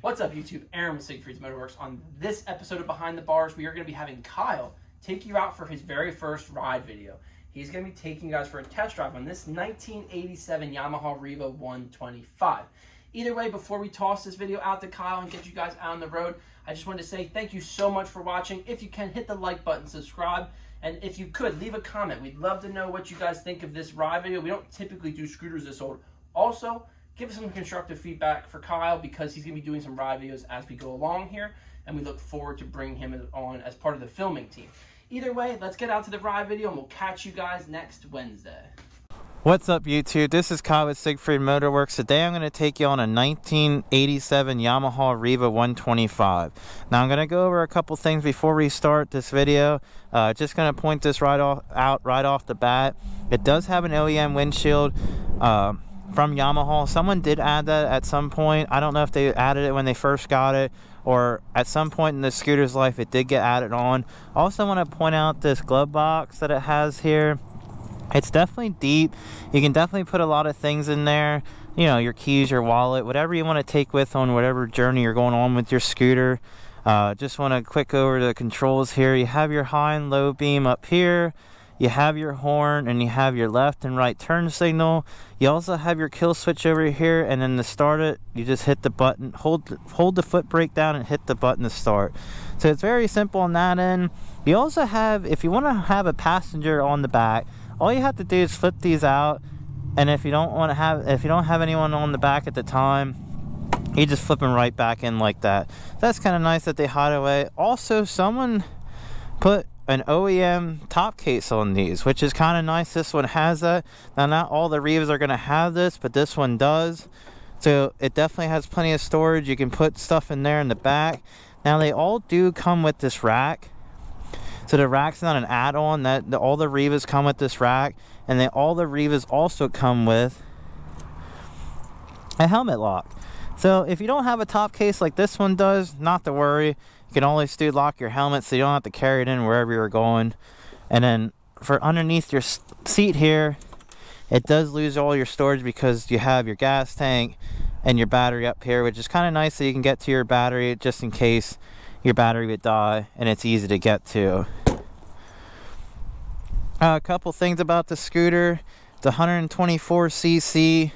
What's up, YouTube? Eryan with Siegfried's Motorwerx. On this episode of Behind the Bars, we are going to be having Kyle take you out for his very first ride video. He's going to be taking you guys for a test drive on this 1987 Yamaha Riva 125. Either way, before we toss this video out to Kyle and get you guys out on the road, I just wanted to say thank you so much for watching. If you can, hit the like button, subscribe, and if you could, leave a comment. We'd love to know what you guys think of this ride video. We don't typically do scooters this old. Also, give us some constructive feedback for Kyle because he's going to be doing some ride videos as we go along here, and we look forward to bringing him on as part of the filming team. Either way, let's get out to the ride video, and we'll catch you guys next Wednesday. What's up, YouTube? This is Kyle with Siegfried Motorwerx. Today I'm going to take you on a 1987 Yamaha Riva 125. Now I'm going to go over a couple things before we start this video. Just going to point this right off the bat. It does have an OEM windshield from Yamaha. Someone did add that at some point. I don't know if they added it when they first got it or at some point in the scooter's life it did get added on. Also want to point out this glove box that it has here. It's definitely deep. You can definitely put a lot of things in there, you know, your keys, your wallet, whatever you want to take with on whatever journey you're going on with your scooter. Just want to quick over the controls here. You have your high and low beam up here. You have your horn, and you have your left and right turn signal. You also have your kill switch over here, and then to start it, you just hit the button, hold the foot brake down and hit the button to start. So it's very simple on that end. You also have, if you want to have a passenger on the back, all you have to do is flip these out, and if you don't have anyone on the back at the time, you just flip them right back in like that. That's kind of nice that they hide away. Also, someone put an OEM top case on these, which is kind of nice. This one has that. Now, not all the Rivas are going to have this, but this one does. So it definitely has plenty of storage. You can put stuff in there in the back. Now, they all do come with this rack. So the rack's not an add-on. All the Rivas come with this rack, and all the Rivas also come with a helmet lock. So if you don't have a top case like this one does, not to worry. You can always lock your helmet so you don't have to carry it in wherever you're going. And then for underneath your seat here, it does lose all your storage because you have your gas tank and your battery up here, which is kind of nice so you can get to your battery just in case your battery would die, and it's easy to get to. A couple things about the scooter. It's 124cc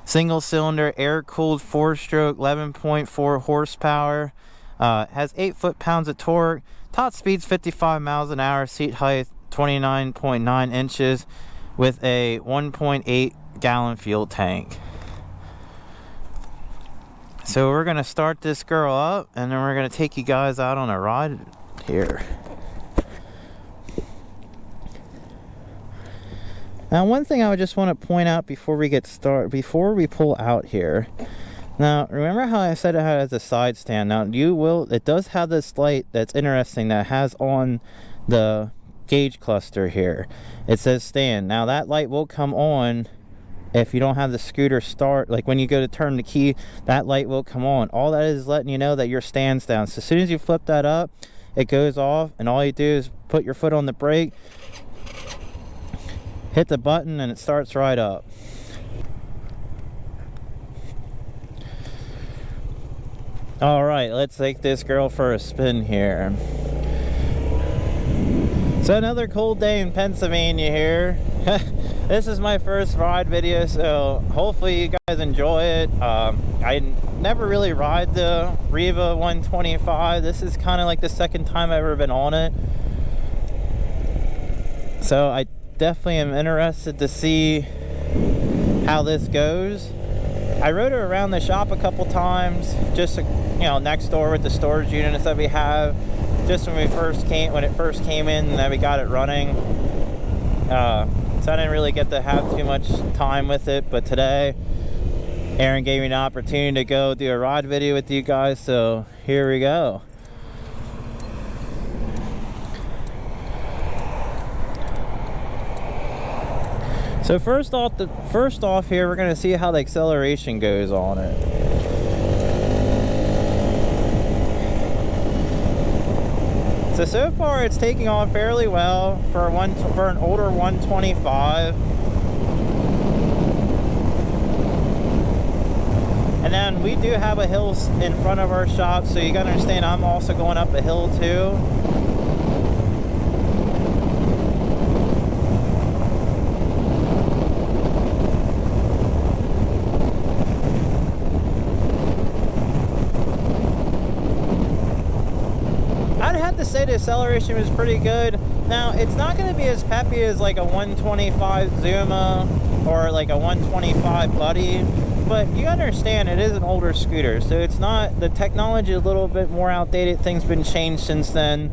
single cylinder air cooled 4-stroke 11.4 horsepower. Has 8 foot-pounds of torque. Top speed's 55 miles an hour. Seat height 29.9 inches with a 1.8 gallon fuel tank. So we're gonna start this girl up, and then we're gonna take you guys out on a ride here. Now, one thing I would just want to point out before we we pull out here. Now, remember how I said it has a side stand? Now, it does have this light that's interesting that has on the gauge cluster here. It says stand. Now, that light will come on if you don't have the scooter start. Like when you go to turn the key, that light will come on. All that is letting you know that your stand's down. So as soon as you flip that up, it goes off, and all you do is put your foot on the brake, hit the button, and it starts right up. All right, let's take this girl for a spin here. So another cold day in Pennsylvania here. This is my first ride video, so hopefully you guys enjoy it. I never really ride the Riva 125. This is kind of like the second time I've ever been on it. So I definitely am interested to see how this goes. I rode her around the shop a couple times, just next door with the storage units that we have. Just when it first came in, and then we got it running. So I didn't really get to have too much time with it, but today Eryan gave me an opportunity to go do a ride video with you guys, so here we go. So first off here, we're going to see how the acceleration goes on it. So far it's taking off fairly well for an older 125. And And then we do have a hill in front of our shop, so you gotta understand I'm also going up a hill too. I'd have to say the acceleration was pretty good. Now, it's not going to be as peppy as like a 125 Zuma or like a 125 Buddy, but you understand it is an older scooter, so it's not, the technology is a little bit more outdated, things been changed since then.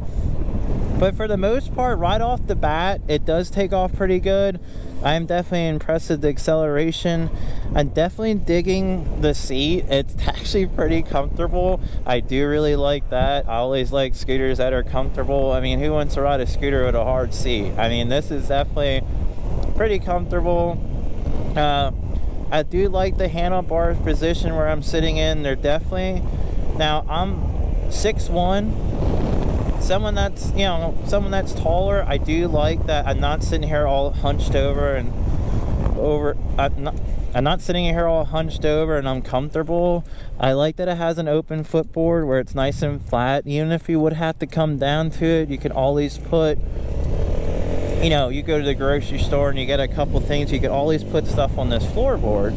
But for the most part, right off the bat, it does take off pretty good. I am definitely impressed with the acceleration. I'm definitely digging the seat. It's actually pretty comfortable. I do really like that. I always like scooters that are comfortable. I mean, who wants to ride a scooter with a hard seat? I mean, this is definitely pretty comfortable. I do like the handlebars position where I'm sitting in. They're definitely, now I'm 6'1". Someone that's, you know, someone that's taller, I do like that I'm not sitting here all hunched over and I'm not sitting here all hunched over, and I'm comfortable. I like that it has an open footboard where it's nice and flat. Even if you would have to come down to it, you can always put, you know, you go to the grocery store and you get a couple things, you can always put stuff on this floorboard.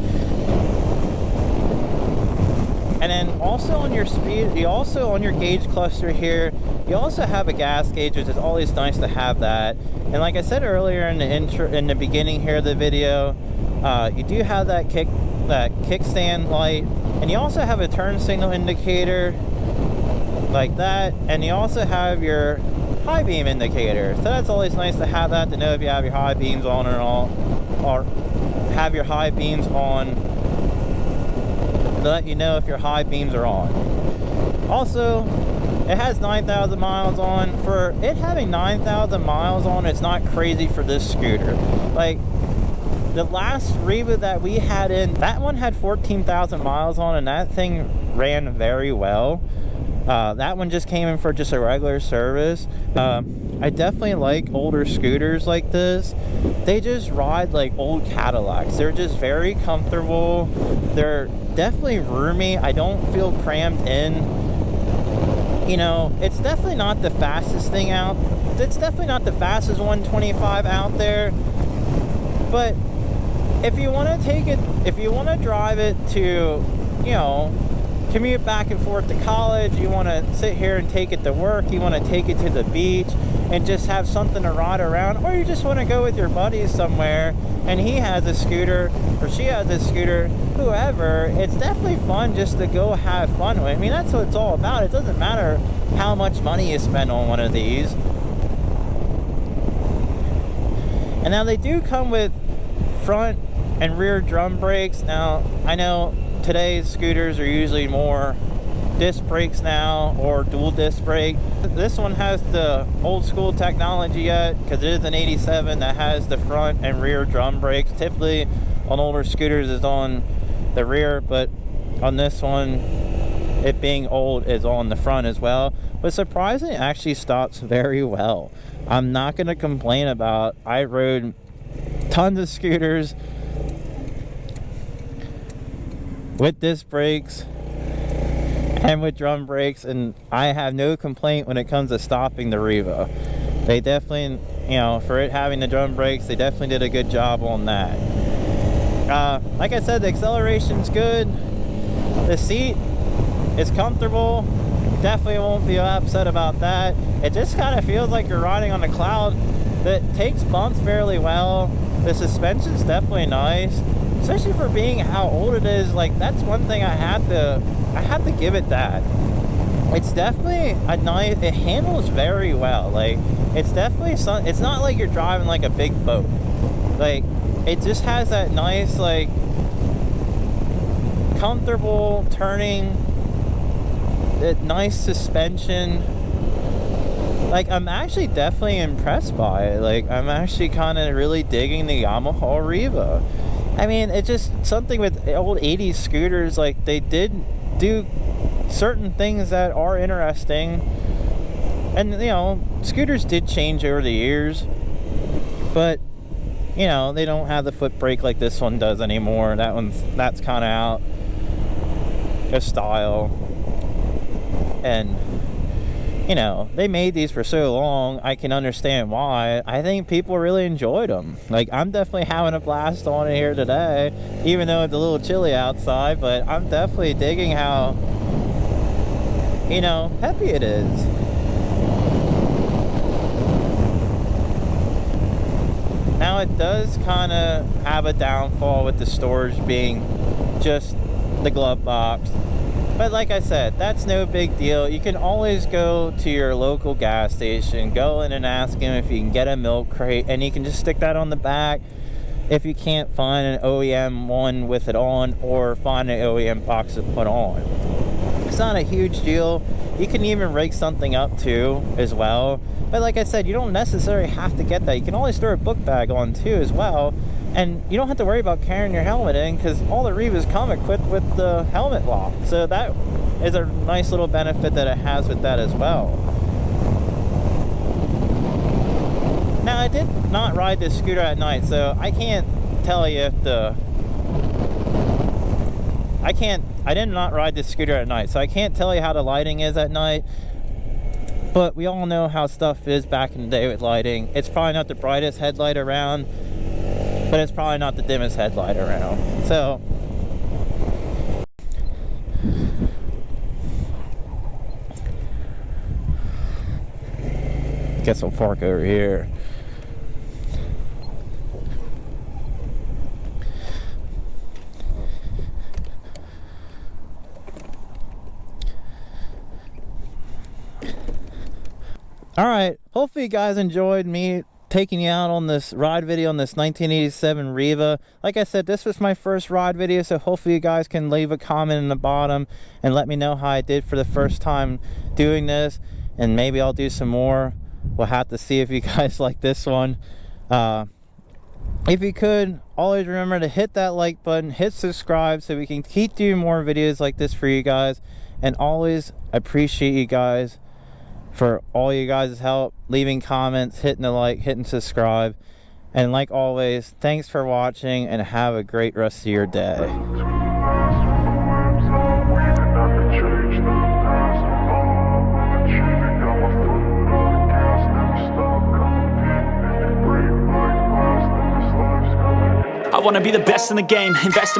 And then also on your speed, you also on your gauge cluster here, you also have a gas gauge, which is always nice to have that. And like I said earlier in the intro, in the beginning here of the video, you do have that kickstand light, and you also have a turn signal indicator like that, and you also have your high beam indicator. So that's always nice to have that, to know if you have your high beams on or all, or have your high beams on, to let you know if your high beams are on. Also, it has 9,000 miles on. For it having 9,000 miles on, it's not crazy for this scooter. Like, the last Riva that we had in, that one had 14,000 miles on, and that thing ran very well. That one just came in for just a regular service. I definitely like older scooters like this. They just ride like old Cadillacs. They're just very comfortable. They're definitely roomy. I don't feel crammed in. You know, it's definitely not the fastest thing out. It's definitely not the fastest 125 out there. But if you want to take it, if you want to drive it to, you know, commute back and forth to college, you want to sit here and take it to work, you want to take it to the beach and just have something to ride around, or you just want to go with your buddies somewhere and he has a scooter or she has a scooter, whoever, it's definitely fun just to go have fun with. I mean, that's what it's all about. It doesn't matter how much money you spend on one of these. And now they do come with front and rear drum brakes. Now, I know today's scooters are usually more disc brakes now, or dual disc brake. This one has the old school technology yet, because it is an 87 that has the front and rear drum brakes. Typically on older scooters is on the rear, but on this one, it being old, is on the front as well. But surprisingly, it actually stops very well. I'm not going to complain about, I rode tons of scooters with disc brakes and with drum brakes, and I have no complaint when it comes to stopping the Riva. They definitely, you know, for it having the drum brakes, they definitely did a good job on that. Like I said, the acceleration's good. The seat is comfortable. Definitely won't be upset about that. It just kind of feels like you're riding on a cloud. That takes bumps fairly well. The suspension's definitely nice, especially for being how old it is. Like, that's one thing I had to give it that. It's definitely a nice, it handles very well. Like, it's definitely it's not like you're driving like a big boat. Like, it just has that nice, like, comfortable turning, that nice suspension. Like, I'm actually definitely impressed by it. Like, I'm actually kind of really digging the Yamaha Riva. I mean, it's just something with old 80s scooters, like, they did do certain things that are interesting. And, you know, scooters did change over the years, but, you know, they don't have the foot brake like this one does anymore. That's kind of out. of style. And you know, they made these for so long, I can understand why. I think people really enjoyed them. Like, I'm definitely having a blast on it here today, even though it's a little chilly outside, but I'm definitely digging how, you know, peppy it is. Now, it does kind of have a downfall with the storage being just the glove box. But like I said, that's no big deal. You can always go to your local gas station, go in and ask them if you can get a milk crate, and you can just stick that on the back if you can't find an OEM one with it on, or find an OEM box to put on. It's not a huge deal. You can even rig something up too as well. But like I said, you don't necessarily have to get that. You can always throw a book bag on too as well. And you don't have to worry about carrying your helmet in, because all the Rivas come equipped with the helmet lock. So that is a nice little benefit that it has with that as well. Now, I did not ride this scooter at night, so I can't tell you if I did not ride this scooter at night, so I can't tell you how the lighting is at night. But we all know how stuff is back in the day with lighting. It's probably not the brightest headlight around, but it's probably not the dimmest headlight around. So guess we'll park over here. All right, hopefully you guys enjoyed me taking you out on this ride video on this 1987 Riva. Like I said, this was my first ride video, so hopefully you guys can leave a comment in the bottom and let me know how I did for the first time doing this, and maybe I'll do some more. We'll have to see if you guys like this one. If you could, always remember to hit that like button, hit subscribe, so we can keep doing more videos like this for you guys. And always appreciate you guys for all you guys' help, leaving comments, hitting the like, hitting subscribe. And like always, thanks for watching, and have a great rest of your day. I wanna be the best in the game, invest in